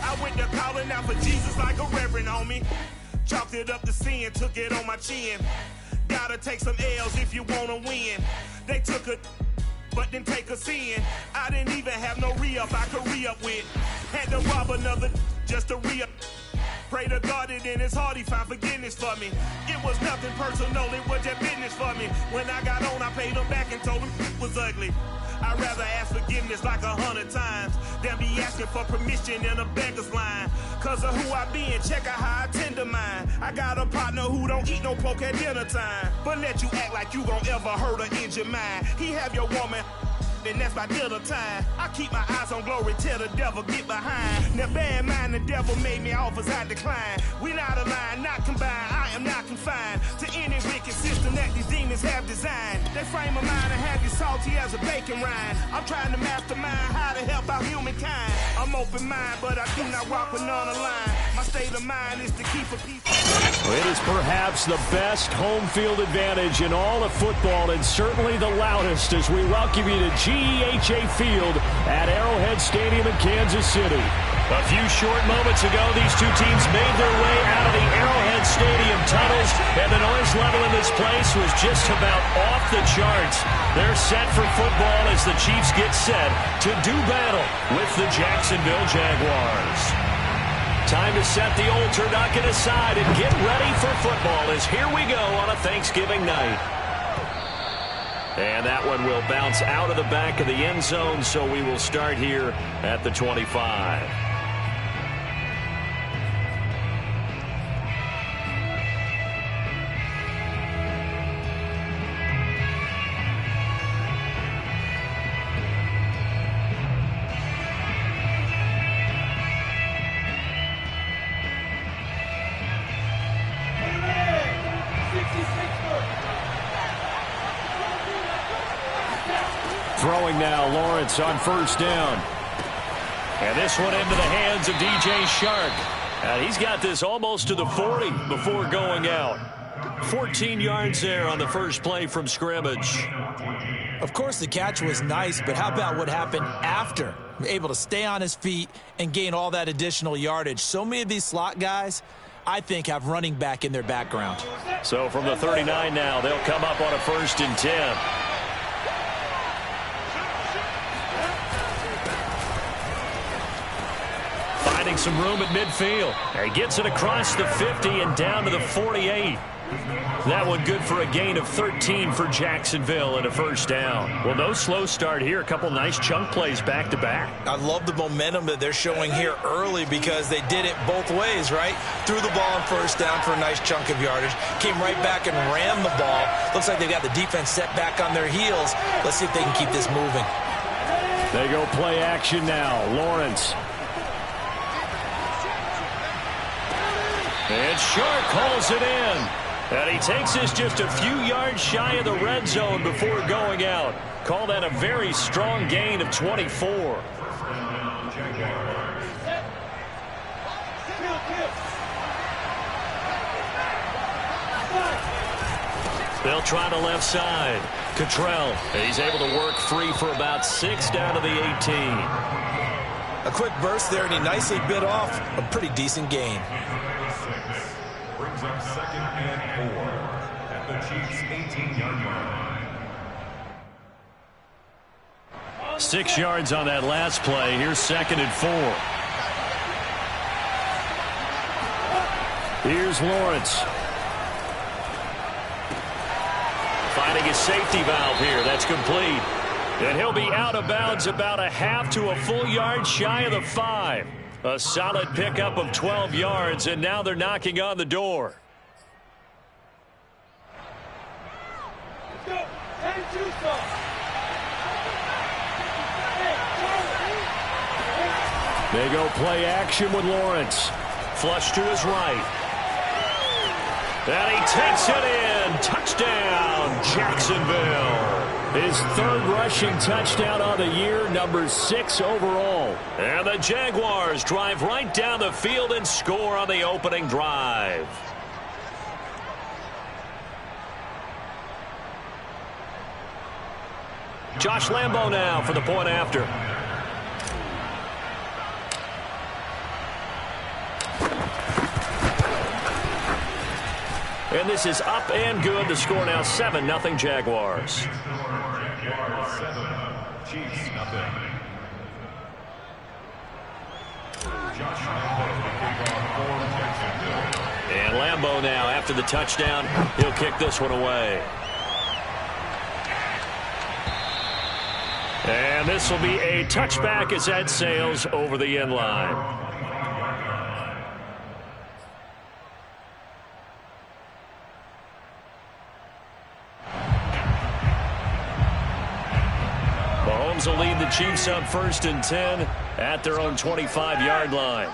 I went to calling out for Jesus like a reverend, homie. Chalked it up to sin, took it on my chin. Gotta take some L's if you wanna win. They took a but didn't take us in. I didn't even have no re-up I could re-up with. Had to rob another just to re-up. Pray to God that in his heart he found forgiveness for me. It was nothing personal, it was just business for me. When I got on, I paid him back and told him it was ugly. I'd rather ask forgiveness like 100 times than be asking for permission in a beggar's line. Cause of who I be and check out how I tend to mine. I got a partner who don't eat no pork at dinner time, but let you act like you gon' ever hurt or injure mine. He have your woman, and that's my dinner time. I keep my eyes on glory till the devil get behind. Now bear in mind the devil made me offers I decline. We not aligned, not combined, I am not confined to any wicked system that these demons have designed. They frame of mind and have you salty as a bacon rind. I'm trying to mastermind how to help out humankind. I'm open mind, but I do not walk with none aligned. My state of mind is to keep a peace. It is perhaps the best home field advantage in all of football, and certainly the loudest, as we welcome you to GEHA Field at Arrowhead Stadium in Kansas City. A few short moments ago, these two teams made their way out of the Arrowhead Stadium tunnels, and the noise level in this place was just about off the charts. They're set for football as the Chiefs get set to do battle with the Jacksonville Jaguars. Time to set the old turducken aside and get ready for football, as here we go on a Thanksgiving night. And that one will bounce out of the back of the end zone, so we will start here at the 25. Throwing now, Lawrence on first down. And this one into the hands of DJ Shark. And he's got this almost to the 40 before going out. 14 yards there on the first play from scrimmage. Of course, the catch was nice, but how about what happened after? Able to stay on his feet and gain all that additional yardage. So many of these slot guys, I think, have running back in their background. So from the 39 now, they'll come up on a 1st and 10. Finding some room at midfield. He gets it across the 50 and down to the 48. That one good for a gain of 13 for Jacksonville and a first down. Well, no slow start here. A couple nice chunk plays back-to-back. I love the momentum that they're showing here early because they did it both ways, right? Threw the ball on first down for a nice chunk of yardage. Came right back and ran the ball. Looks like they've got the defense set back on their heels. Let's see if they can keep this moving. They go play action now. Lawrence. And Shark calls it in. And he takes this just a few yards shy of the red zone before going out. Call that a very strong gain of 24. They'll try the left side. Cottrell, he's able to work free for about 6 down to the 18. A quick burst there, and he nicely bit off a pretty decent gain. Brings up 2nd and 4 at the Chiefs' 18-yard line. 6 yards on that last play. Here's 2nd and 4. Here's Lawrence. Finding his safety valve here. That's complete. And he'll be out of bounds about a half to a full yard shy of the 5. A solid pickup of 12 yards, and now they're knocking on the door. They go play action with Lawrence. Flush to his right. And he takes it in. Touchdown, Jacksonville. His 3rd rushing touchdown on the year, number 6 overall. And the Jaguars drive right down the field and score on the opening drive. Josh Lambo now for the point after. And this is up and good. The score now 7-0 Jaguars. 7, Chiefs, nothing. Josh Lambo to kick off for Jacksonville. And Lambo now, after the touchdown, he'll kick this one away. And this will be a touchback as that sails over the end line. Mahomes will lead the Chiefs up 1st and 10 at their own 25-yard line.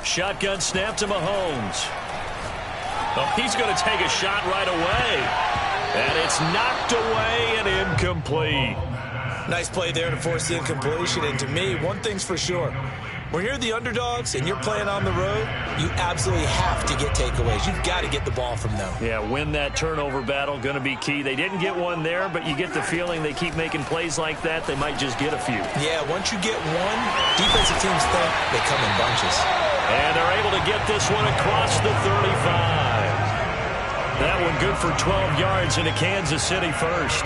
Shotgun snap to Mahomes. Oh, he's going to take a shot right away. And it's knocked away and incomplete. Nice play there to force the incompletion. And to me, one thing's for sure. When you're the underdogs and you're playing on the road, you absolutely have to get takeaways. You've got to get the ball from them. Yeah, win that turnover battle, going to be key. They didn't get one there, but you get the feeling they keep making plays like that, they might just get a few. Yeah, once you get one, defensive teams think they come in bunches. And they're able to get this one across the 35. That one good for 12 yards into Kansas City first.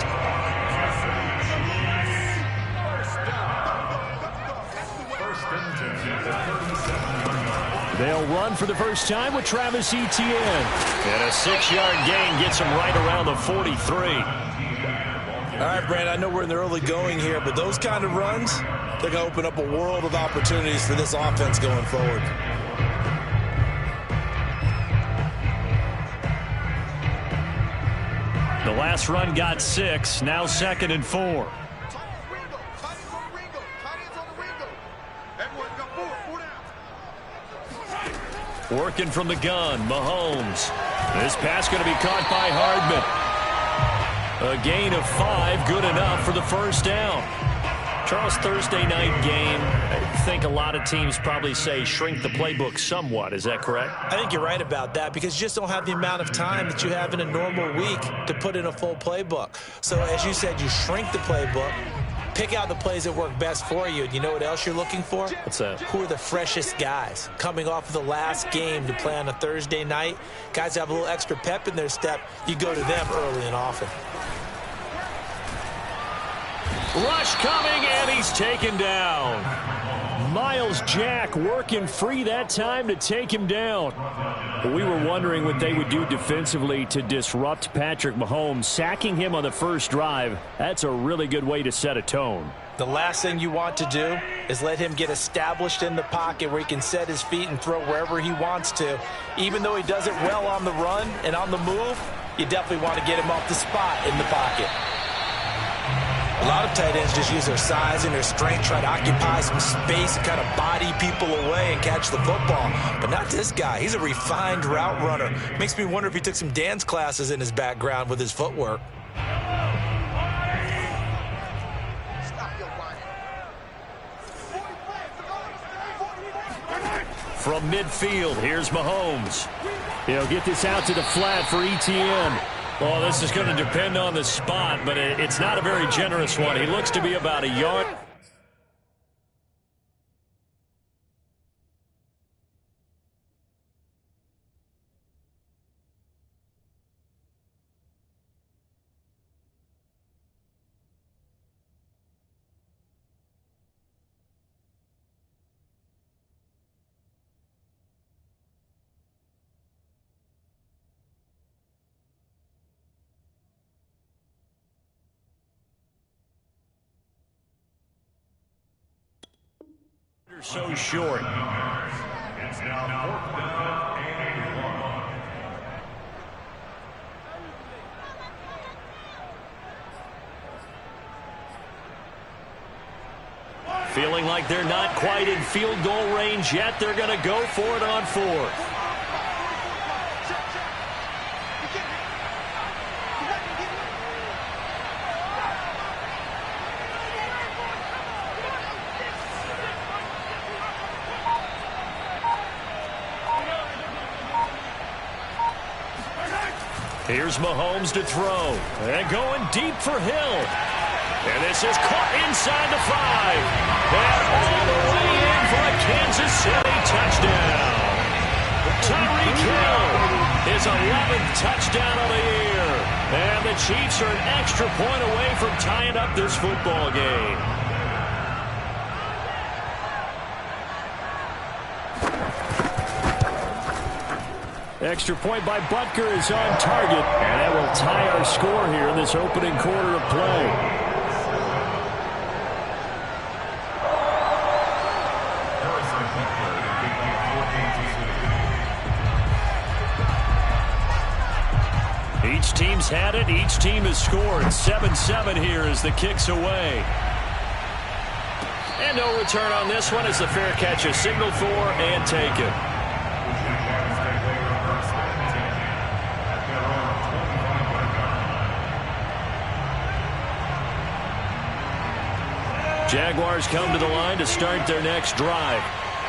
They'll run for the first time with Travis Etienne. And a 6-yard gain gets him right around the 43. All right, Brandon, I know we're in the early going here, but those kind of runs, they're going to open up a world of opportunities for this offense going forward. The last run got 6, now 2nd and 4. Working from the gun, Mahomes. This pass going to be caught by Hardman. A gain of 5, good enough for the first down. Charles, Thursday night game, I think a lot of teams probably say shrink the playbook somewhat. Is that correct? I think you're right about that because you just don't have the amount of time that you have in a normal week to put in a full playbook. So as you said, you shrink the playbook. Pick out the plays that work best for you. And you know what else you're looking for? What's that? Who are the freshest guys coming off of the last game to play on a Thursday night? Guys have a little extra pep in their step. You go to them early and often. Rush coming, and he's taken down. Miles Jack working free that time to take him down. We were wondering what they would do defensively to disrupt Patrick Mahomes. Sacking him on the first drive, that's a really good way to set a tone. The last thing you want to do is let him get established in the pocket where he can set his feet and throw wherever he wants to. Even though he does it well on the run and on the move, you definitely want to get him off the spot in the pocket. A lot of tight ends just use their size and their strength, try to occupy some space and kind of body people away and catch the football. But not this guy. He's a refined route runner. Makes me wonder if he took some dance classes in his background with his footwork. From midfield, here's Mahomes. He'll get this out to the flat for Etienne. Well, this is going to depend on the spot, but it's not a very generous one. He looks to be about a yard. So short. It's now 4th down and 1. Feeling like they're not quite in field goal range yet. They're going to go for it on 4th. Here's Mahomes to throw. And going deep for Hill. And this is caught inside the 5. And all the way in for a Kansas City touchdown. Tyreek Hill, his 11th touchdown of the year. And the Chiefs are an extra point away from tying up this football game. Extra point by Butker is on target, and that will tie our score here in this opening quarter of play. Each team's had it. Each team has scored. 7-7 here as the kick's away. And no return on this one as the fair catch is signaled for and taken. Jaguars come to the line to start their next drive.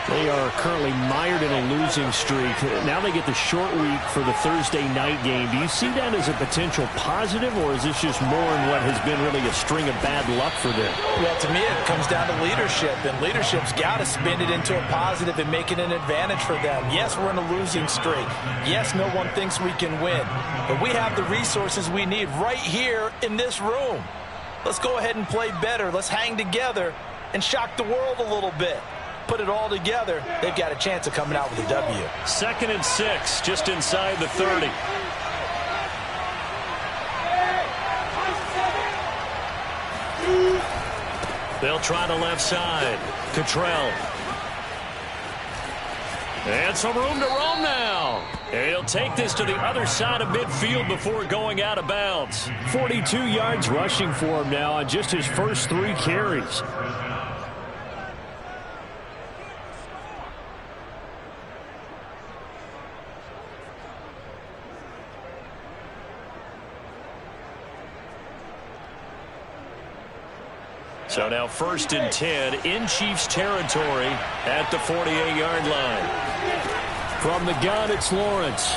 They are currently mired in a losing streak. Now they get the short week for the Thursday night game. Do you see that as a potential positive, or is this just more in what has been really a string of bad luck for them? Well, to me, it comes down to leadership, and leadership's got to spin it into a positive and make it an advantage for them. Yes, we're in a losing streak. Yes, no one thinks we can win, but we have the resources we need right here in this room. Let's go ahead and play better. Let's hang together and shock the world a little bit. Put it all together, they've got a chance of coming out with a W. 2nd and 6, just inside the 30. They'll try the left side. Cottrell. And some room to roam now. And he'll take this to the other side of midfield before going out of bounds. 42 yards rushing for him now on just his first 3 carries. So now 1st and 10 in Chiefs territory at the 48-yard line. From the gun, it's Lawrence.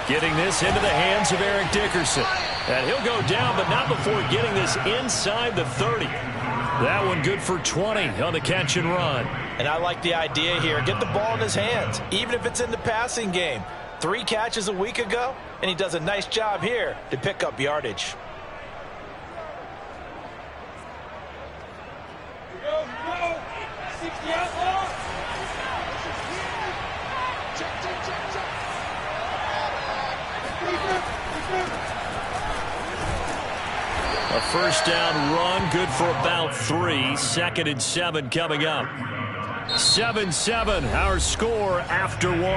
Getting this into the hands of Eric Dickerson. And he'll go down, but not before getting this inside the 30. That one good for 20 on the catch and run. And I like the idea here. Get the ball in his hands, even if it's in the passing game. 3 catches a week ago, and he does a nice job here to pick up yardage. A first down run, good for about 3. 2nd and 7 coming up. 7-7, our score after 1. With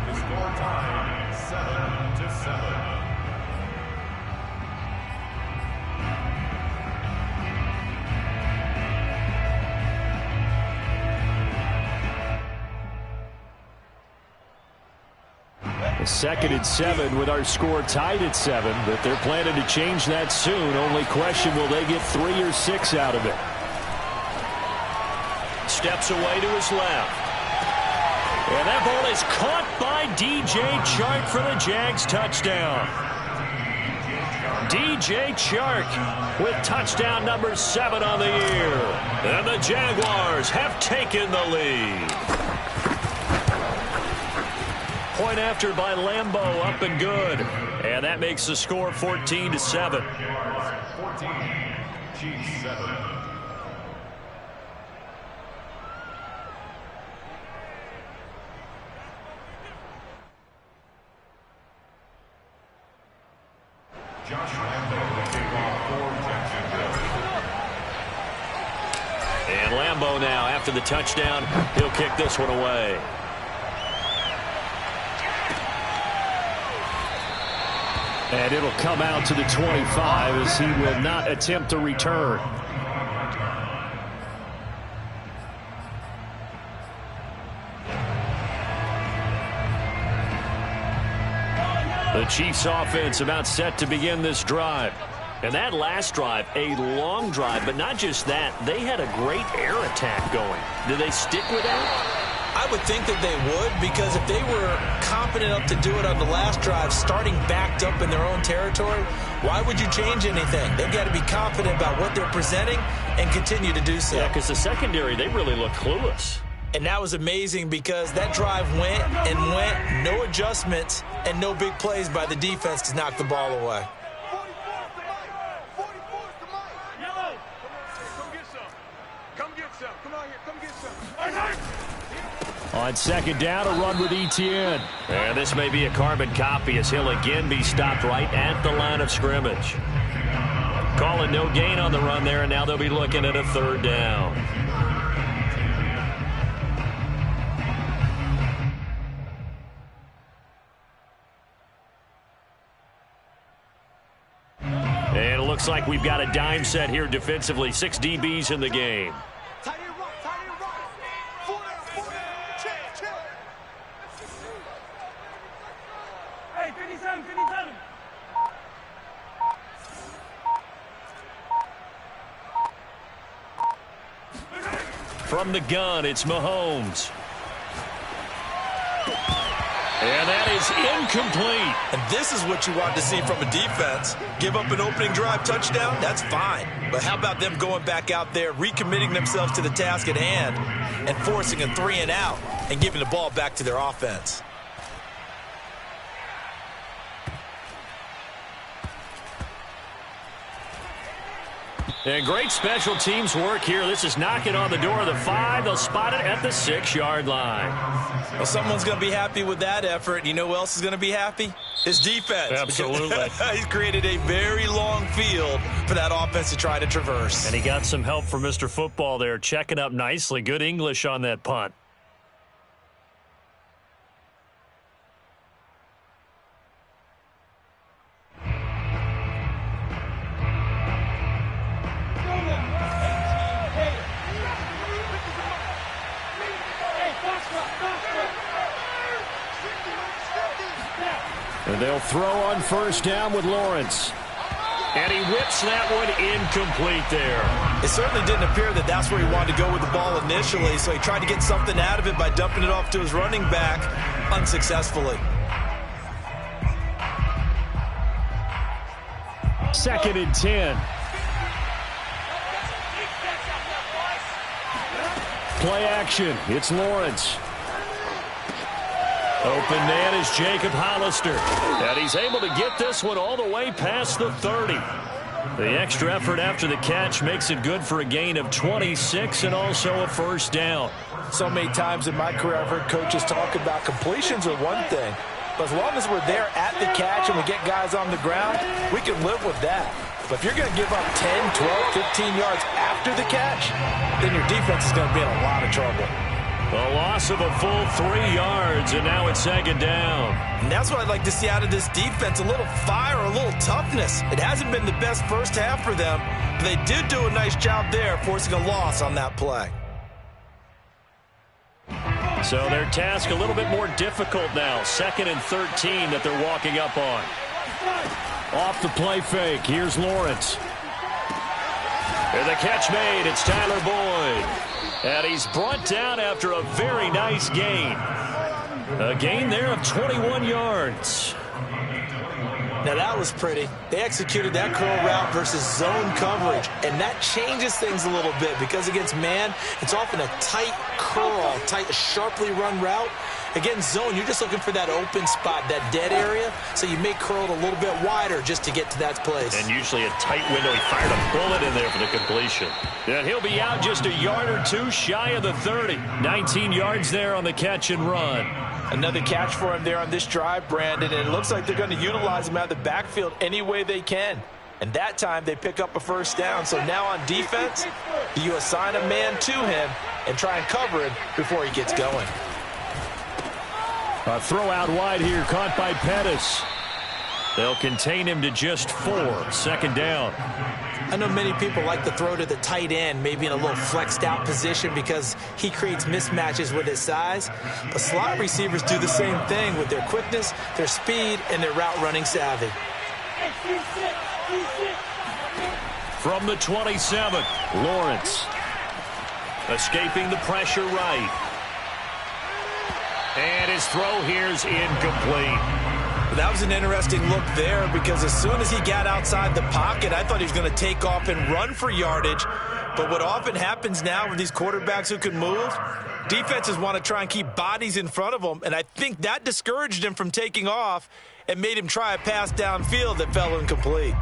the score time, 7-7. A 2nd and 7 with our score tied at 7, but they're planning to change that soon. Only question, will they get 3 or 6 out of it? Steps away to his left. And that ball is caught by DJ Chark for the Jags touchdown. DJ Chark with touchdown number 7 on the year. And the Jaguars have taken the lead. Point after by Lambeau, up and good. And that makes the score 14-7. 14, Chiefs 7. Josh Lambeau will kick off for Jacksonville. And Lambeau now, after the touchdown, he'll kick this one away. And it'll come out to the 25 as he will not attempt to return. The Chiefs offense about set to begin this drive. And that last drive, a long drive, but not just that. They had a great air attack going. Do they stick with that? I would think that they would, because if they were confident enough to do it on the last drive, starting backed up in their own territory, why would you change anything? They've got to be confident about what they're presenting and continue to do so. Yeah, because the secondary, they really look clueless. And that was amazing because that drive went and went, no adjustments and no big plays by the defense to knock the ball away. On second down, a run with Etienne. And this may be a carbon copy as he'll again be stopped right at the line of scrimmage. Calling no gain on the run there, and now they'll be looking at a third down. And it looks like we've got a dime set here defensively. 6 DBs in the game. From the gun, it's Mahomes. And that is incomplete. And this is what you want to see from a defense. Give up an opening drive touchdown, that's fine. But how about them going back out there, recommitting themselves to the task at hand, and forcing a 3-and-out and giving the ball back to their offense? And great special teams work here. This is knocking on the door of the 5. They'll spot it at the 6-yard line. Well, someone's going to be happy with that effort. You know who else is going to be happy? His defense. Absolutely. He's created a very long field for that offense to try to traverse. And he got some help from Mr. Football there, checking up nicely. Good English on that punt. And they'll throw on first down with Lawrence. And he whips that one incomplete there. It certainly didn't appear that that's where he wanted to go with the ball initially, so he tried to get something out of it by dumping it off to his running back unsuccessfully. 2nd and 10. Play action. It's Lawrence. Open man is Jacob Hollister. And he's able to get this one all the way past the 30. The extra effort after the catch makes it good for a gain of 26 and also a first down. So many times in my career I've heard coaches talk about completions are one thing. But as long as we're there at the catch and we get guys on the ground, we can live with that. But if you're going to give up 10, 12, 15 yards after the catch, then your defense is going to be in a lot of trouble. A loss of a full 3 yards, and now it's 2nd down. And that's what I'd like to see out of this defense, a little fire, a little toughness. It hasn't been the best first half for them, but they did do a nice job there, forcing a loss on that play. So their task a little bit more difficult now. 2nd and 13 that they're walking up on. Off the play fake, here's Lawrence. And the catch made, it's Tyler Boyd. And he's brought down after a very nice gain. A gain there of 21 yards. Now that was pretty. They executed that curl route versus zone coverage, and that changes things a little bit because against man, it's often a tight curl, sharply run route. Against zone, you're just looking for that open spot, that dead area, so you may curl it a little bit wider just to get to that place. And usually a tight window. He fired a bullet in there for the completion. And he'll be out just a yard or two shy of the 30. 19 yards there on the catch and run. Another catch for him there on this drive, Brandon, and it looks like they're going to utilize him out of the backfield any way they can. And that time they pick up a first down. So now on defense, you assign a man to him and try and cover him before he gets going. A throw out wide here, caught by Pettis. They'll contain him to just 4. 2nd down. I know many people like to throw to the tight end, maybe in a little flexed out position because he creates mismatches with his size. But slot receivers do the same thing with their quickness, their speed, and their route running savvy. From the 27, Lawrence. Escaping the pressure right. And his throw here's incomplete. That was an interesting look there because as soon as he got outside the pocket, I thought he was going to take off and run for yardage. But what often happens now with these quarterbacks who can move, defenses want to try and keep bodies in front of them, and I think that discouraged him from taking off and made him try a pass downfield that fell incomplete.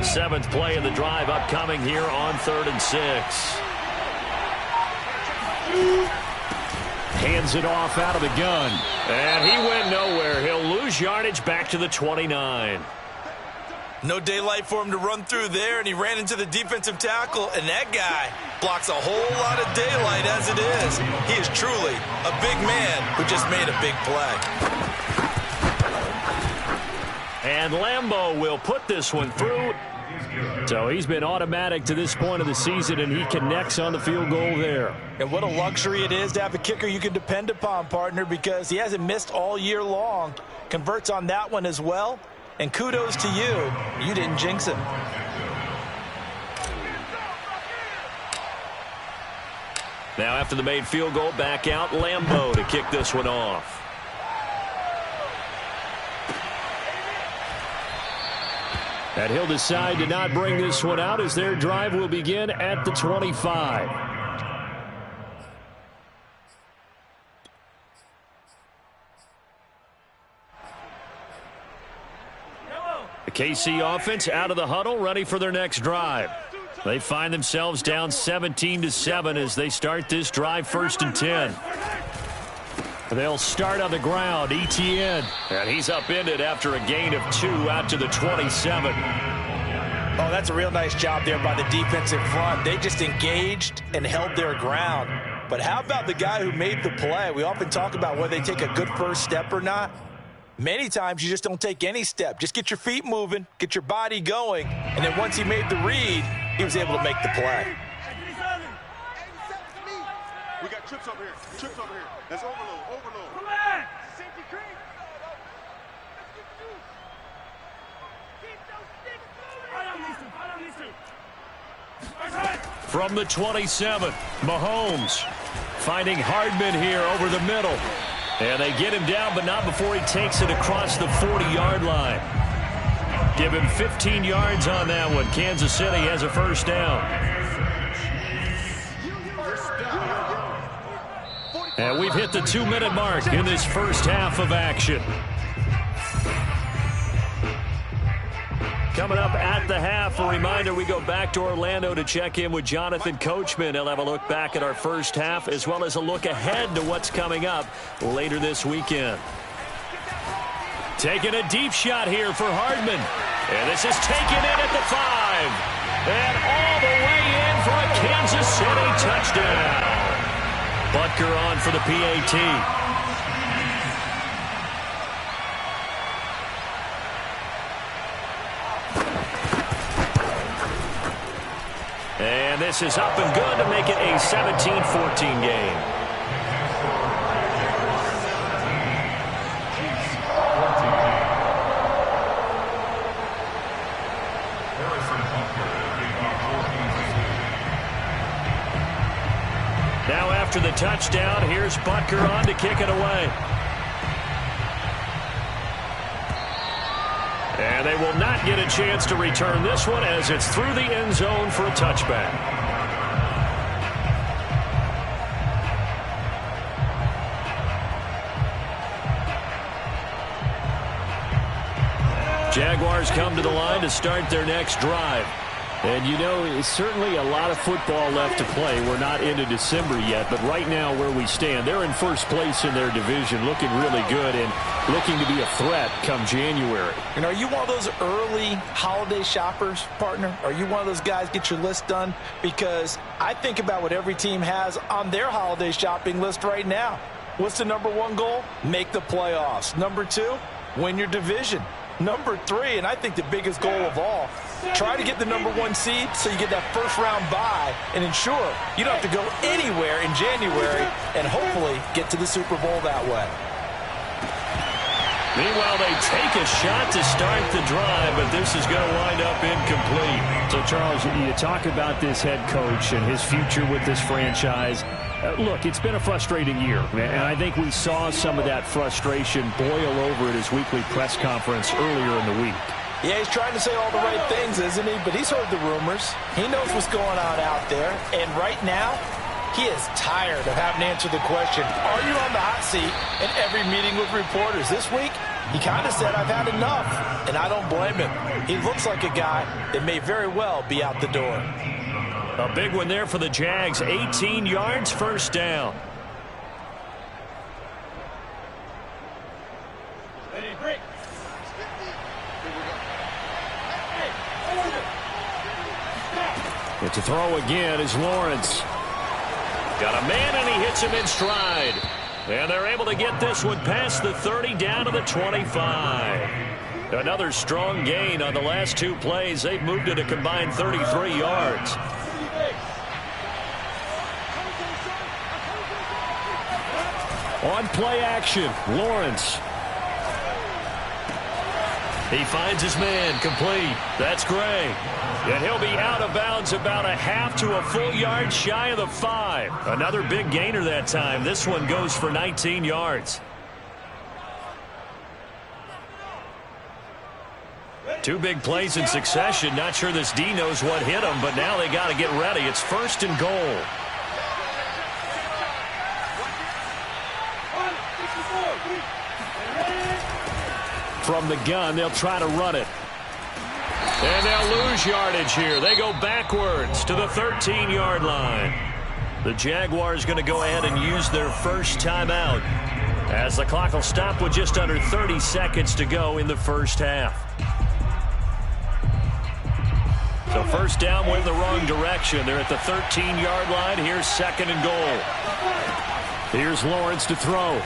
Seventh play of the drive upcoming here on 3rd and 6. Hands it off out of the gun. And he went nowhere. He'll lose yardage back to the 29. No daylight for him to run through there, and he ran into the defensive tackle, and that guy blocks a whole lot of daylight as it is. He is truly a big man who just made a big play. And Lambeau will put this one through. So he's been automatic to this point of the season, and he connects on the field goal there. And what a luxury it is to have a kicker you can depend upon, partner, because he hasn't missed all year long. Converts on that one as well. And kudos to you. You didn't jinx him. Now after the made field goal, back out Lambeau to kick this one off. And he'll decide to not bring this one out as their drive will begin at the 25. The KC offense out of the huddle, ready for their next drive. They find themselves down 17-7 as they start this drive 1st and 10. They'll start on the ground. Etienne. And he's upended after a gain of 2 out to the 27. Oh, that's a real nice job there by the defensive front. They just engaged and held their ground. But how about the guy who made the play? We often talk about whether they take a good first step or not. Many times you just don't take any step. Just get your feet moving, get your body going, and then once he made the read, he was able to make the play. We got trips over here. Trips over here. That's overload. From the 27, Mahomes finding Hardman here over the middle. And they get him down, but not before he takes it across the 40-yard line. Give him 15 yards on that one. Kansas City has a first down. And we've hit the 2-minute mark in this first half of action. Coming up at the half, a reminder, we go back to Orlando to check in with Jonathan Coachman. He'll have a look back at our first half as well as a look ahead to what's coming up later this weekend. Taking a deep shot here for Hardman. And this is taken in at the 5. And all the way in for a Kansas City touchdown. Butker on for the PAT. And this is up and good to make it a 17-14 game. Now after the touchdown, here's Butker on to kick it away. And they will not get a chance to return this one as it's through the end zone for a touchback. Jaguars come to the line to start their next drive. And, you know, it's certainly a lot of football left to play. We're not into December yet, but right now where we stand, they're in first place in their division, looking really good and looking to be a threat come January. And are you one of those early holiday shoppers, partner? Are you one of those guys get your list done? Because I think about what every team has on their holiday shopping list right now. What's the number 1 goal? Make the playoffs. Number 2, win your division. Number 3, and I think the biggest goal of all, try to get the number 1 seed so you get that first-round bye and ensure you don't have to go anywhere in January and hopefully get to the Super Bowl that way. Meanwhile, they take a shot to start the drive, but this is going to wind up incomplete. So, Charles, you talk about this head coach and his future with this franchise. Look, it's been a frustrating year, and I think we saw some of that frustration boil over at his weekly press conference earlier in the week. Yeah, he's trying to say all the right things, isn't he? But he's heard the rumors. He knows what's going on out there, and right now, he is tired of having to answer the question, are you on the hot seat in every meeting with reporters? This week, he kind of said, I've had enough, and I don't blame him. He looks like a guy that may very well be out the door. A big one there for the Jags, 18 yards, first down. But to throw again is Lawrence. Got a man, and he hits him in stride. And they're able to get this one past the 30 down to the 25. Another strong gain on the last two plays. They've moved it a combined 33 yards. On play action, Lawrence. He finds his man, complete. That's Gray. And he'll be out of bounds about a half to a full yard shy of the 5. Another big gainer that time. This one goes for 19 yards. Two big plays in succession. Not sure this D knows what hit him, but now they got to get ready. It's first and goal. From the gun, they'll try to run it. And they'll lose yardage here. They go backwards to the 13-yard line. The Jaguars going to go ahead and use their first timeout as the clock will stop with just under 30 seconds to go in the first half. So first down went in the wrong direction. They're at the 13-yard line. Here's second and goal. Here's Lawrence to throw.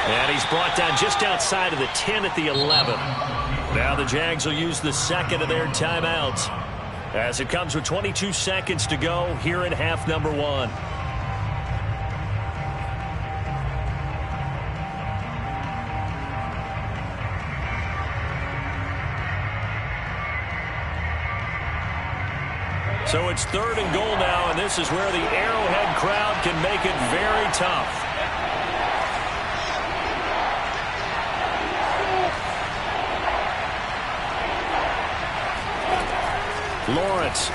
And he's brought down just outside of the 10 at the 11. Now the Jags will use the second of their timeouts as it comes with 22 seconds to go here in half number 1. So it's third and goal now, and this is where the Arrowhead crowd can make it very tough. Lawrence.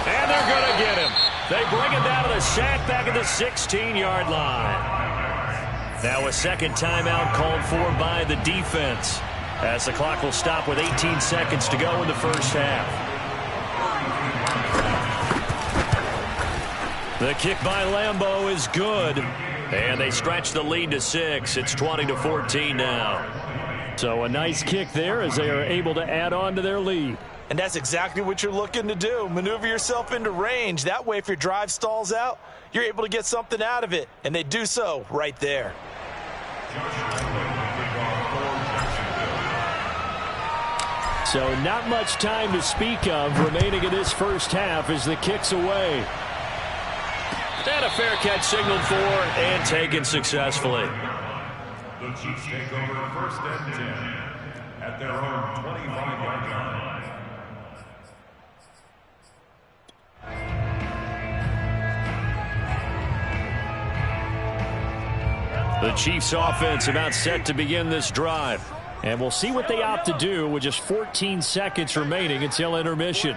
And they're going to get him. They bring him down to the sack back at the 16-yard line. Now a second timeout called for by the defense as the clock will stop with 18 seconds to go in the first half. The kick by Lambeau is good. And they stretch the lead to 6. It's 20-14 now. So a nice kick there as they are able to add on to their lead. And that's exactly what you're looking to do. Maneuver yourself into range. That way, if your drive stalls out, you're able to get something out of it. And they do so right there. So not much time to speak of remaining in this first half as the kick's away. And a fair catch signaled for and taken successfully. The Chiefs take over first and 10 at their own 25-yard line. The Chiefs offense about set to begin this drive. And we'll see what they opt to do with just 14 seconds remaining until intermission.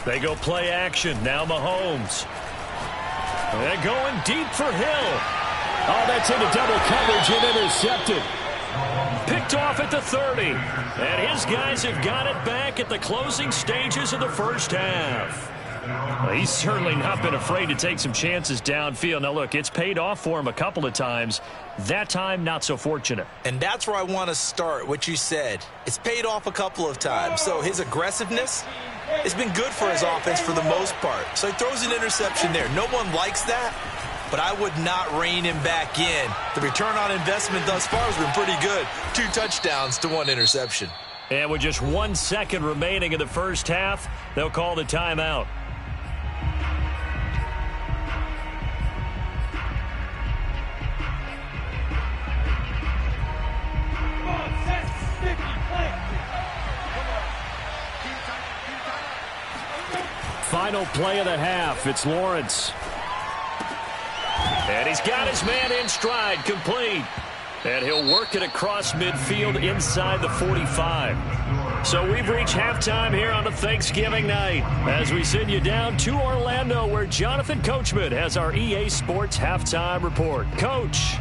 They go play action. Now Mahomes. They're going deep for Hill. Oh, that's into double coverage and intercepted. Picked off at the 30. And his guys have got it back at the closing stages of the first half. Well, he's certainly not been afraid to take some chances downfield. Now, look, it's paid off for him a couple of times. That time, not so fortunate. And that's where I want to start, what you said. It's paid off a couple of times. So his aggressiveness has been good for his offense for the most part. So he throws an interception there. No one likes that, but I would not rein him back in. The return on investment thus far has been pretty good. 2 touchdowns to 1 interception. And with just 1 second remaining in the first half, they'll call the timeout. final play of the half. It's Lawrence. And he's got his man in stride, complete. And he'll work it across midfield inside the 45. So we've reached halftime here on a Thanksgiving night as we send you down to Orlando where Jonathan Coachman has our EA Sports Halftime Report. Coach.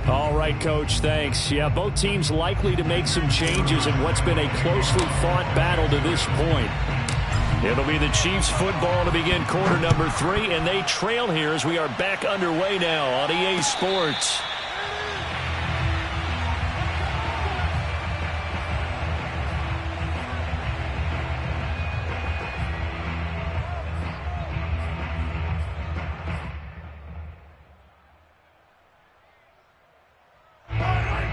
All right, Coach, thanks. Yeah, both teams likely to make some changes in what's been a closely fought battle to this point. It'll be the Chiefs football to begin quarter number 3, and they trail here as we are back underway now on EA Sports.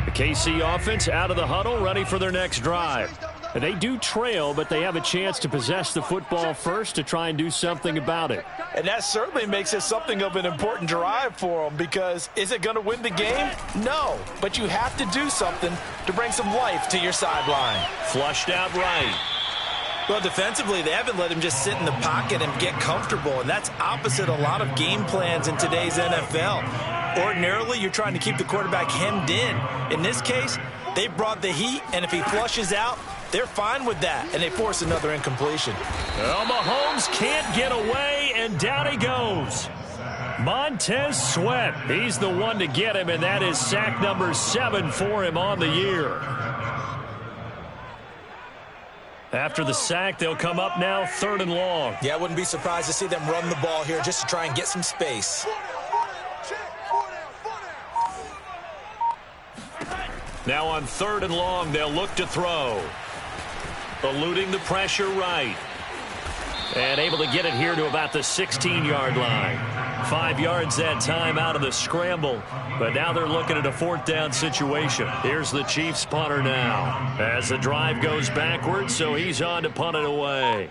The KC offense out of the huddle, ready for their next drive. They do trail, but they have a chance to possess the football first to try and do something about it. And that certainly makes it something of an important drive for them, because is it going to win the game? No, but you have to do something to bring some life to your sideline. Flushed out right. Well, defensively, they haven't let him just sit in the pocket and get comfortable, and that's opposite a lot of game plans in today's NFL. Ordinarily, you're trying to keep the quarterback hemmed in. In this case, they brought the heat, and if he flushes out, they're fine with that, and they force another incompletion. Well, Mahomes can't get away, and down he goes. Montez Sweat, he's the one to get him, and that is sack number 7 for him on the year. After the sack, they'll come up now 3rd and long. Yeah, I wouldn't be surprised to see them run the ball here just to try and get some space. Now on 3rd and long, they'll look to throw. Eluding the pressure right. And able to get it here to about the 16-yard line. 5 yards that time out of the scramble. But now they're looking at a 4th down situation. Here's the Chiefs punter now. As the drive goes backwards, so he's on to punt it away.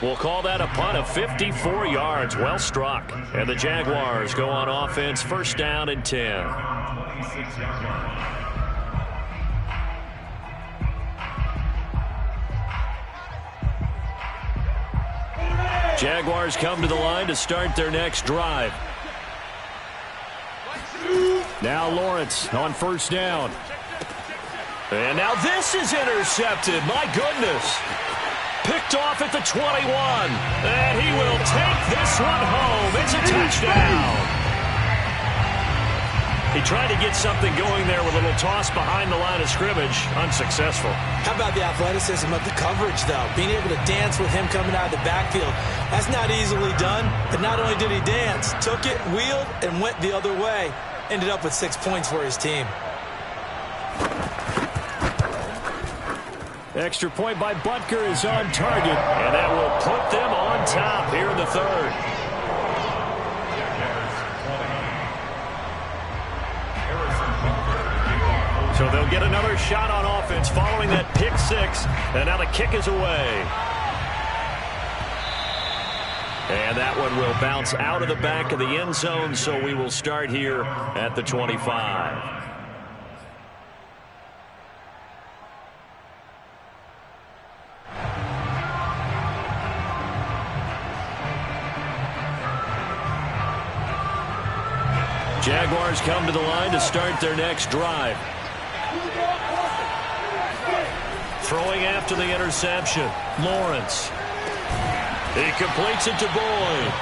We'll call that a punt of 54 yards. Well struck. And the Jaguars go on offense, 1st down and 10. Jaguars come to the line to start their next drive. Now Lawrence on 1st down. And now this is intercepted. My goodness. Picked off at the 21, and he will take this one home. It's a touchdown. He tried to get something going there with a little toss behind the line of scrimmage. Unsuccessful. How about the athleticism of the coverage, though? Being able to dance with him coming out of the backfield. That's not easily done, but not only did he dance, took it, wheeled, and went the other way. Ended up with 6 points for his team. Extra point by Butker is on target, and that will put them on top here in the 3rd. So they'll get another shot on offense following that pick 6, and now the kick is away. And that one will bounce out of the back of the end zone, so we will start here at the 25. Jaguars come to the line to start their next drive. Throwing after the interception, Lawrence. He completes it to Boyd.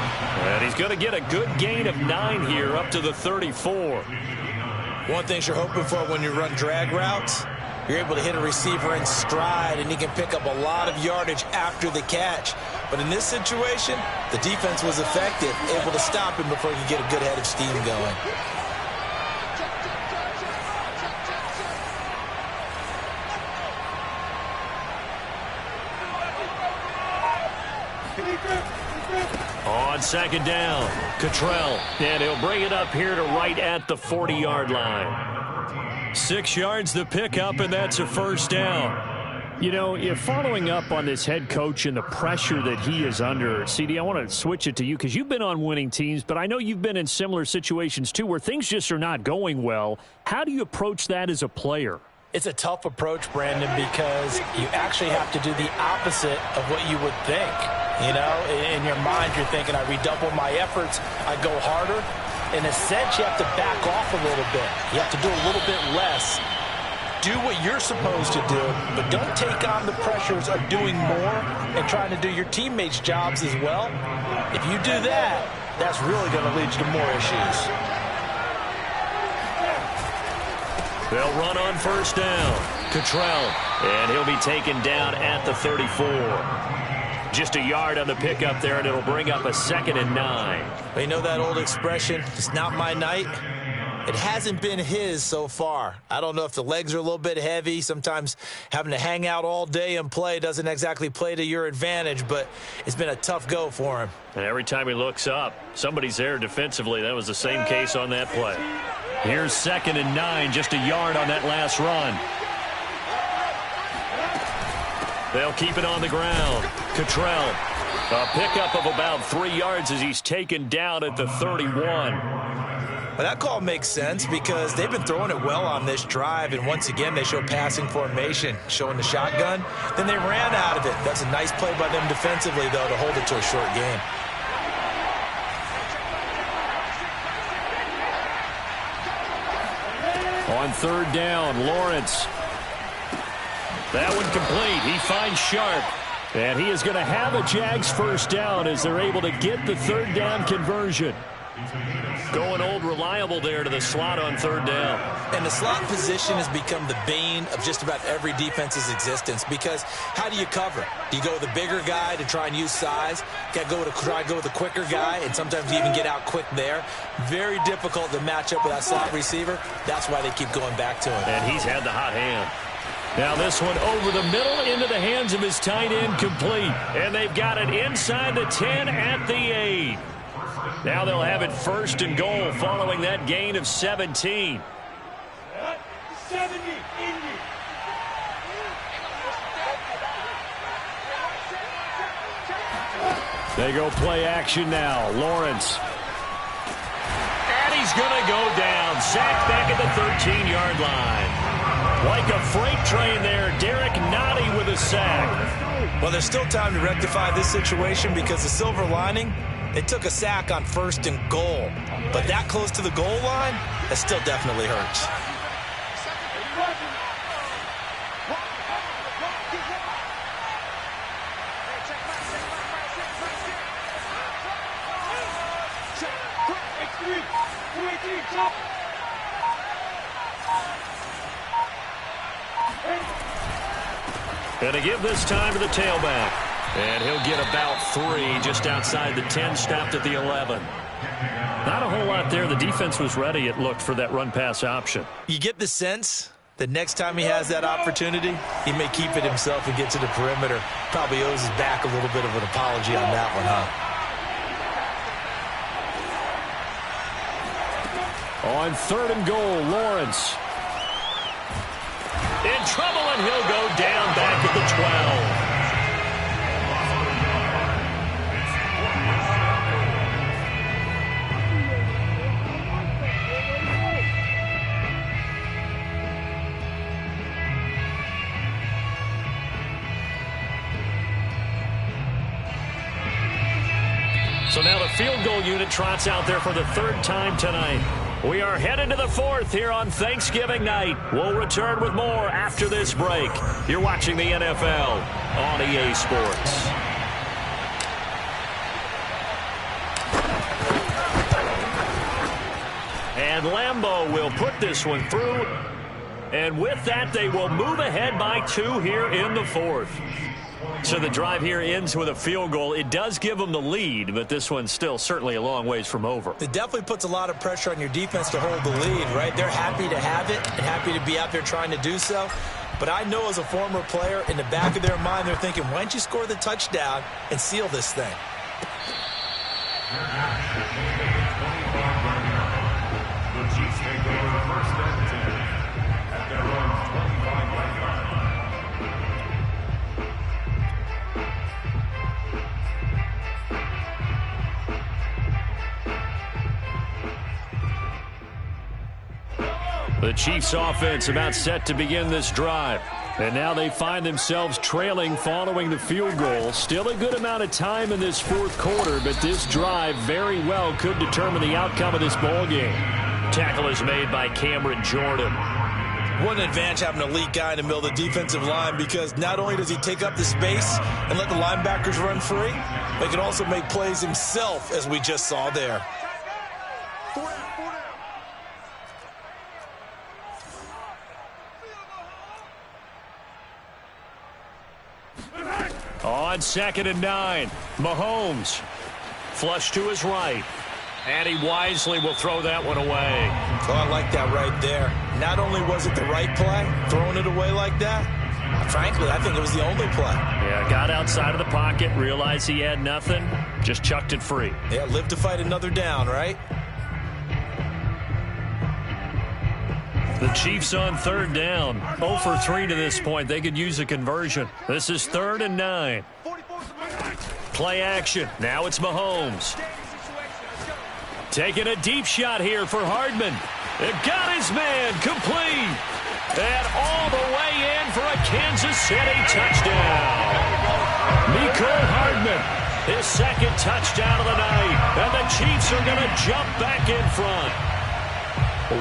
And he's going to get a good gain of 9 here up to the 34. One thing you're hoping for when you run drag routes, you're able to hit a receiver in stride, and he can pick up a lot of yardage after the catch. But in this situation, the defense was effective, able to stop him before he could get a good head of steam going. On 2nd down, Cottrell, and he'll bring it up here to right at the 40-yard line. 6 yards the pickup, and that's a 1st down. You know, if following up on this head coach and the pressure that he is under, CD, I want to switch it to you because you've been on winning teams, but I know you've been in similar situations too where things just are not going well. How do you approach that as a player? It's a tough approach, Brandon, because you actually have to do the opposite of what you would think. You know, in your mind, you're thinking, I redouble my efforts, I go harder. In a sense, you have to back off a little bit. You have to do a little bit less. Do what you're supposed to do, but don't take on the pressures of doing more and trying to do your teammates' jobs as well. If you do that, that's really going to lead you to more issues. They'll run on first down. Cottrell, and he'll be taken down at the 34. Just a yard on the pickup there, and it'll bring up a 2nd and 9. But you know that old expression, it's not my night? It hasn't been his so far. I don't know if the legs are a little bit heavy. Sometimes having to hang out all day and play doesn't exactly play to your advantage, but it's been a tough go for him. And every time he looks up, somebody's there defensively. That was the same case on that play. Here's 2nd and 9, just a yard on that last run. They'll keep it on the ground. Cottrell, a pickup of about 3 yards as he's taken down at the 31. Well, that call makes sense because they've been throwing it well on this drive, and once again, they show passing formation, showing the shotgun. Then they ran out of it. That's a nice play by them defensively, though, to hold it to a short game. On 3rd down, Lawrence. That one complete. He finds Sharp. And he is going to have a Jags first down as they're able to get the 3rd down conversion. Going old reliable there to the slot on 3rd down. And the slot position has become the bane of just about every defense's existence because how do you cover? Do you go with the bigger guy to try and use size? You got to try to go with the quicker guy, and sometimes you even get out quick there. Very difficult to match up with that slot receiver. That's why they keep going back to him. And he's had the hot hand. Now this one over the middle into the hands of his tight end, complete. And they've got it inside the 10 at the 8. Now they'll have it 1st and goal following that gain of 17. They go play action now. Lawrence. And he's going to go down. Sacked back at the 13-yard line. Like a freight train there, Derek Nottie with a sack. Well, there's still time to rectify this situation because the silver lining, they took a sack on 1st and goal. But that close to the goal line, that still definitely hurts. And to give this time to the tailback. And he'll get about 3 just outside the 10, stopped at the 11. Not a whole lot there. The defense was ready, it looked, for that run-pass option. You get the sense that next time he has that opportunity, he may keep it himself and get to the perimeter. Probably owes his back a little bit of an apology on that one, huh? On 3rd and goal, Lawrence. In trouble, and he'll go down back at the 12. So now the field goal unit trots out there for the 3rd time tonight. We are headed to the 4th here on Thanksgiving night. We'll return with more after this break. You're watching the NFL on EA Sports. And Lambeau will put this one through. And with that, they will move ahead by 2 here in the 4th. So the drive here ends with a field goal. It does give them the lead, but this one's still certainly a long ways from over. It definitely puts a lot of pressure on your defense to hold the lead, right? They're happy to have it and happy to be out there trying to do so. But I know as a former player, in the back of their mind, they're thinking, why don't you score the touchdown and seal this thing? The Chiefs take over 1st and 10 at their own 25-yard line. The Chiefs offense about set to begin this drive. And now they find themselves trailing following the field goal. Still a good amount of time in this fourth quarter, but this drive very well could determine the outcome of this ball game. Tackle is made by Cameron Jordan. What an advantage having an elite guy in the middle of the defensive line, because not only does he take up the space and let the linebackers run free, but he can also make plays himself, as we just saw there. On 2nd and 9, Mahomes. Flush to his right. And he wisely will throw that one away. Oh, I like that right there. Not only was it the right play, throwing it away like that, frankly, I think it was the only play. Yeah, got outside of the pocket, realized he had nothing, just chucked it free. Yeah, live to fight another down, right? The Chiefs on 3rd down. 0 for 3 to this point. They could use a conversion. This is 3rd and 9. Play action. Now it's Mahomes. Taking a deep shot here for Hardman. It got his man complete. And all the way in for a Kansas City touchdown. Mecole Hardman, his 2nd touchdown of the night. And the Chiefs are going to jump back in front.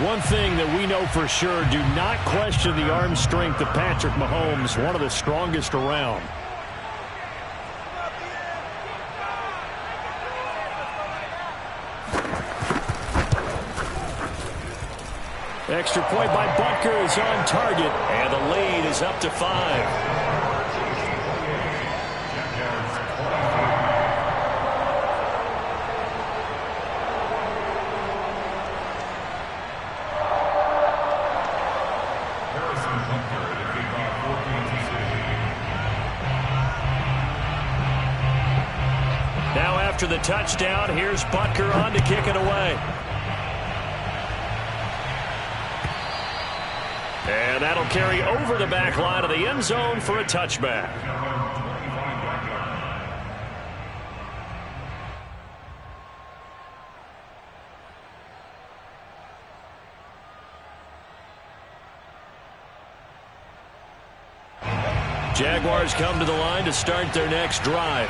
One thing that we know for sure, do not question the arm strength of Patrick Mahomes, one of the strongest around. Extra point by Butker is on target, and the lead is up to 5. Now after the touchdown, here's Butker on to kick it away. And that'll carry over the back line of the end zone for a touchback. Jaguars come to the line to start their next drive.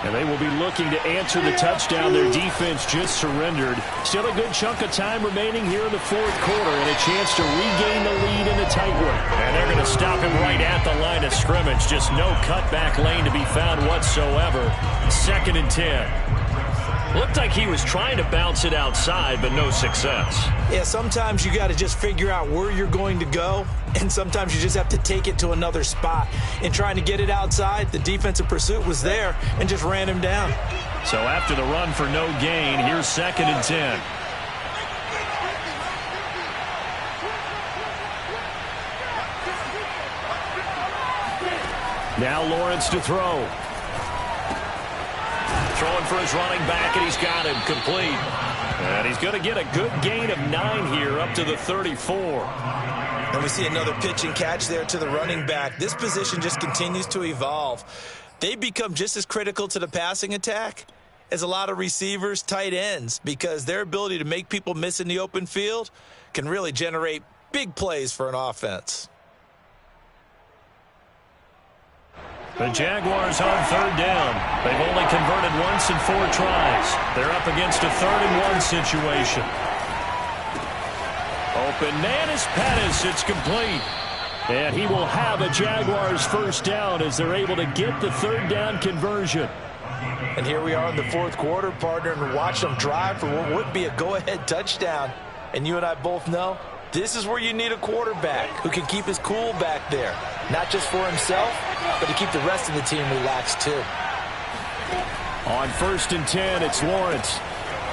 And they will be looking to answer the touchdown their defense just surrendered. Still a good chunk of time remaining here in the fourth quarter, and a chance to regain the lead in a tight one. And they're going to stop him right at the line of scrimmage. Just no cutback lane to be found whatsoever. 2nd and 10. Looked like he was trying to bounce it outside, but no success. Yeah, sometimes you got to just figure out where you're going to go, and sometimes you just have to take it to another spot. In trying to get it outside, the defensive pursuit was there and just ran him down. So after the run for no gain, here's 2nd and 10. Now Lawrence to throw. Throwing for his running back, and he's got him complete. And he's going to get a good gain of 9 here up to the 34. And we see another pitch and catch there to the running back. This position just continues to evolve. They become just as critical to the passing attack as a lot of receivers, tight ends, because their ability to make people miss in the open field can really generate big plays for an offense. The Jaguars on 3rd down. They've only converted once in 4 tries. They're up against a 3rd and 1 situation. Open man is Pettis. It's complete. And he will have a Jaguars first down as they're able to get the 3rd down conversion. And here we are in the fourth quarter, partner, and watch them drive for what would be a go-ahead touchdown. And you and I both know this is where you need a quarterback who can keep his cool back there. Not just for himself, but to keep the rest of the team relaxed too. On 1st and 10, it's Lawrence.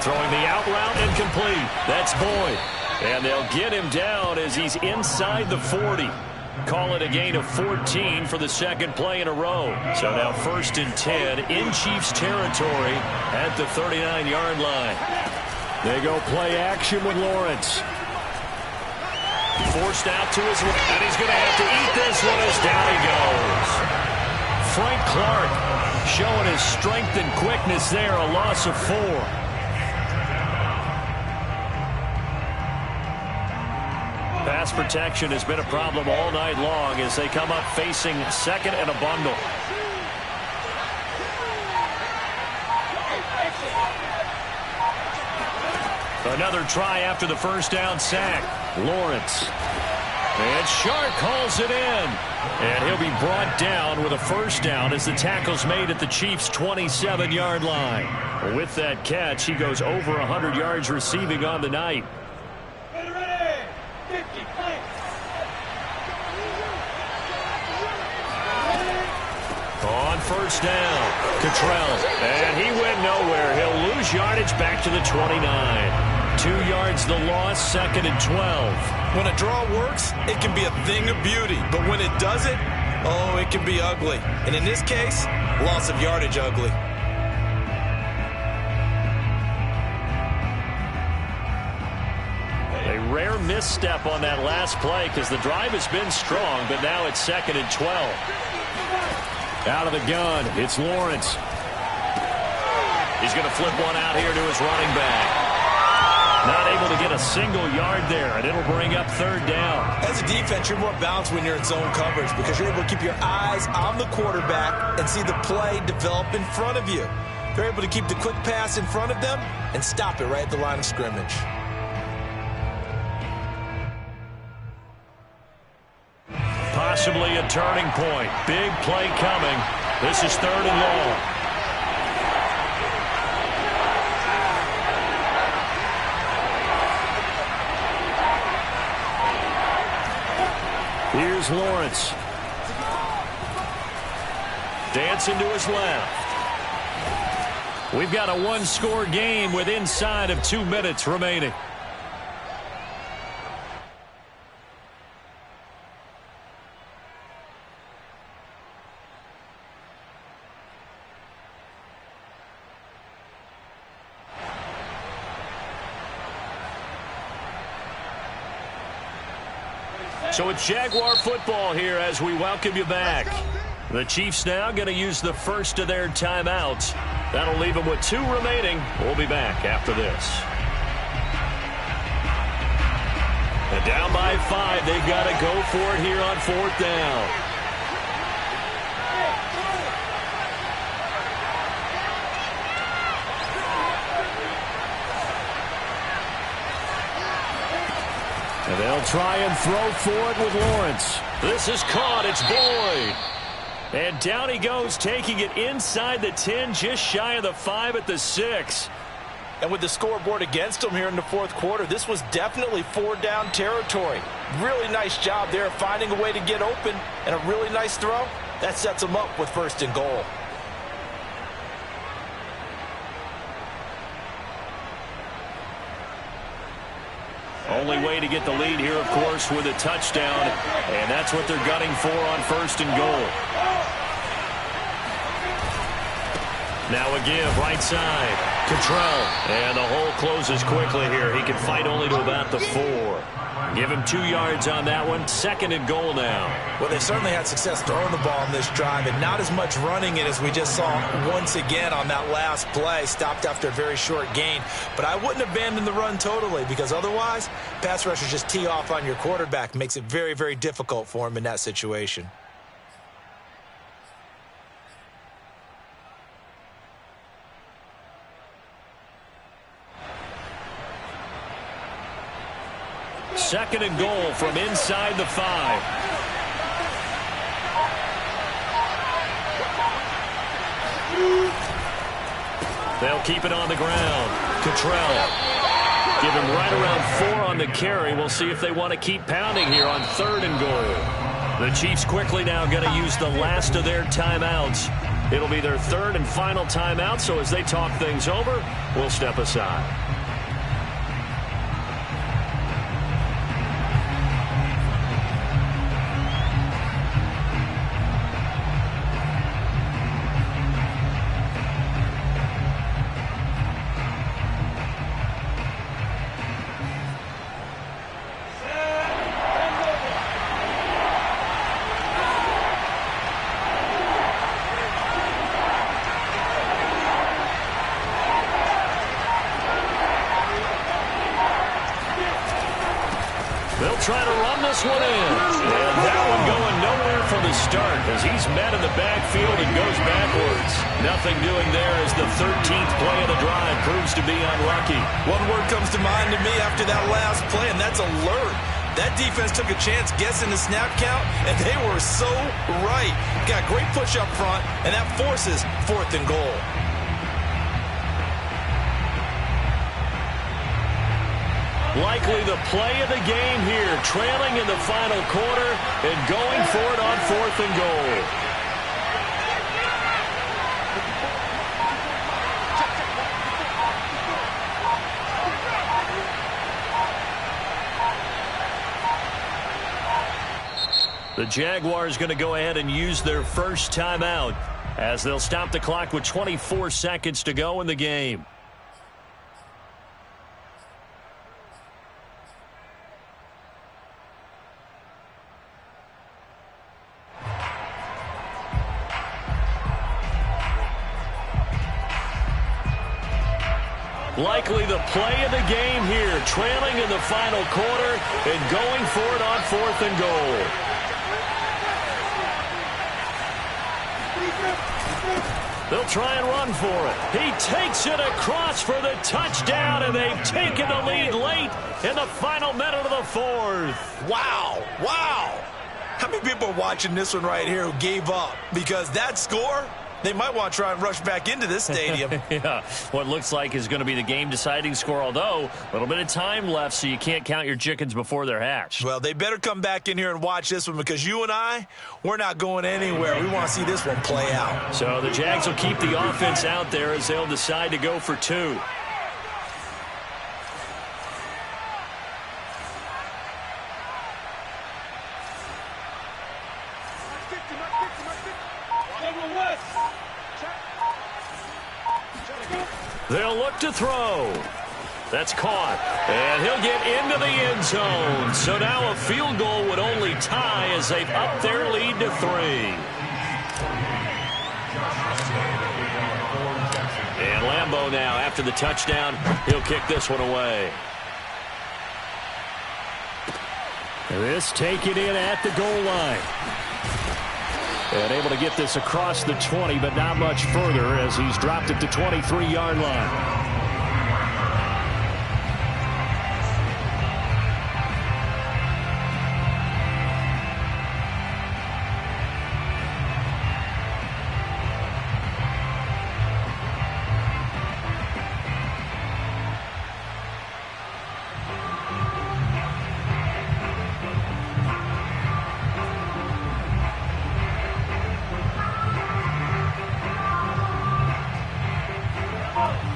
Throwing the out route and complete. That's Boyd. And they'll get him down as he's inside the 40. Call it a gain of 14 for the 2nd play in a row. So now 1st and 10 in Chiefs territory at the 39-yard line. They go play action with Lawrence. Forced out to his left, and he's going to have to eat this one as down he goes. Frank Clark showing his strength and quickness there, a loss of 4. Pass protection has been a problem all night long as they come up facing second and a bundle. Another try after the first down sack. Lawrence. And Shark hauls it in. And he'll be brought down with a first down as the tackle's made at the Chiefs' 27-yard line. With that catch, he goes over 100 yards receiving on the night. On first down, Cottrell. And he went nowhere. He'll lose yardage back to the 29. 2 yards the loss, second and 12. When a draw works, it can be a thing of beauty. But when it doesn't, oh, it can be ugly. And in this case, loss of yardage ugly. A rare misstep on that last play because the drive has been strong, but now it's second and 12. Out of the gun, it's Lawrence. He's going to flip one out here to his running back. Not able to get a single yard there, and it'll bring up third down. As a defense, you're more balanced when you're in zone coverage because you're able to keep your eyes on the quarterback and see the play develop in front of you. They're able to keep the quick pass in front of them and stop it right at the line of scrimmage. Possibly a turning point. Big play coming. This is third and long. Here's Lawrence. Dancing to his left. We've got a one-score game with inside of 2 minutes remaining. So it's Jaguar football here as we welcome you back. The Chiefs now going to use the first of their timeouts. That'll leave them with 2 remaining. We'll be back after this. And down by 5, they've got to go for it here on fourth down. And they'll try and throw for it with Lawrence. This is caught. It's Boyd. And down he goes, taking it inside the 10, just shy of the 5 at the 6. And with the scoreboard against him here in the fourth quarter, this was definitely 4-down territory. Really nice job there finding a way to get open, and a really nice throw. That sets him up with first and goal. Only way to get the lead here, of course, with a touchdown. And that's what they're gunning for on first and goal. Now a give, right side. Cottrell. And the hole closes quickly here. He can fight only to about the 4. Give him 2 yards on that one. Second and goal now. Well, they certainly had success throwing the ball in this drive, and not as much running it as we just saw once again on that last play. Stopped after a very short gain. But I wouldn't abandon the run totally, because otherwise, pass rushers just tee off on your quarterback. Makes it very, very difficult for him in that situation. Second and goal from inside the 5. They'll keep it on the ground. Cottrell. Give him right around 4 on the carry. We'll see if they want to keep pounding here on third and goal. The Chiefs quickly now going to use the last of their timeouts. It'll be their third and final timeout, so as they talk things over, we'll step aside. Trying to run this one in. And that one going nowhere from the start as he's met in the backfield and goes backwards. Nothing doing there as the 13th play of the drive proves to be unlucky. One word comes to mind to me after that last play, and that's alert. That defense took a chance guessing the snap count, and they were so right. Got great push up front, and that forces 4th and goal. Likely the play of the game here, trailing in the final quarter and going for it on 4th and goal. The Jaguars going to go ahead and use their first timeout as they'll stop the clock with 24 seconds to go in the game. Likely the play of the game here, trailing in the final quarter and going for it on 4th and goal. They'll try and run for it. He takes it across for the touchdown, and they've taken the lead late in the final minute of the 4th. Wow. Wow. How many people are watching this one right here who gave up? Because that score, they might want to try and rush back into this stadium. Yeah, what looks like is going to be the game-deciding score, although a little bit of time left, so you can't count your chickens before they're hatched. Well, they better come back in here and watch this one because you and I, we're not going anywhere. We want to see this one play out. So the Jags will keep the offense out there as they'll decide to go for 2. They'll look to throw. That's caught. And he'll get into the end zone. So now a field goal would only tie as they've upped their lead to 3. And Lambeau now, after the touchdown, he'll kick this one away. This taken in at the goal line. And able to get this across the 20, but not much further as he's dropped at the 23-yard line.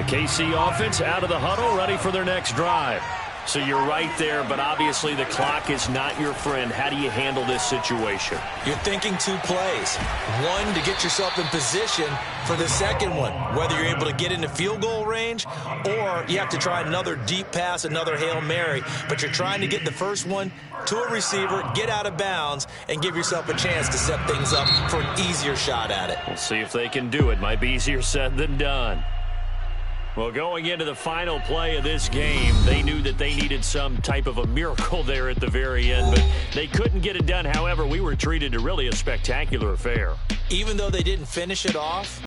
KC offense out of the huddle, ready for their next drive. So you're right there, but obviously the clock is not your friend. How do you handle this situation? You're thinking 2 plays. One, to get yourself in position for the second one, whether you're able to get into field goal range or you have to try another deep pass, another Hail Mary. But you're trying to get the first one to a receiver, get out of bounds, and give yourself a chance to set things up for an easier shot at it. We'll see if they can do it. Might be easier said than done. Well, going into the final play of this game, they knew that they needed some type of a miracle there at the very end, but they couldn't get it done. However, we were treated to really a spectacular affair. Even though they didn't finish it off,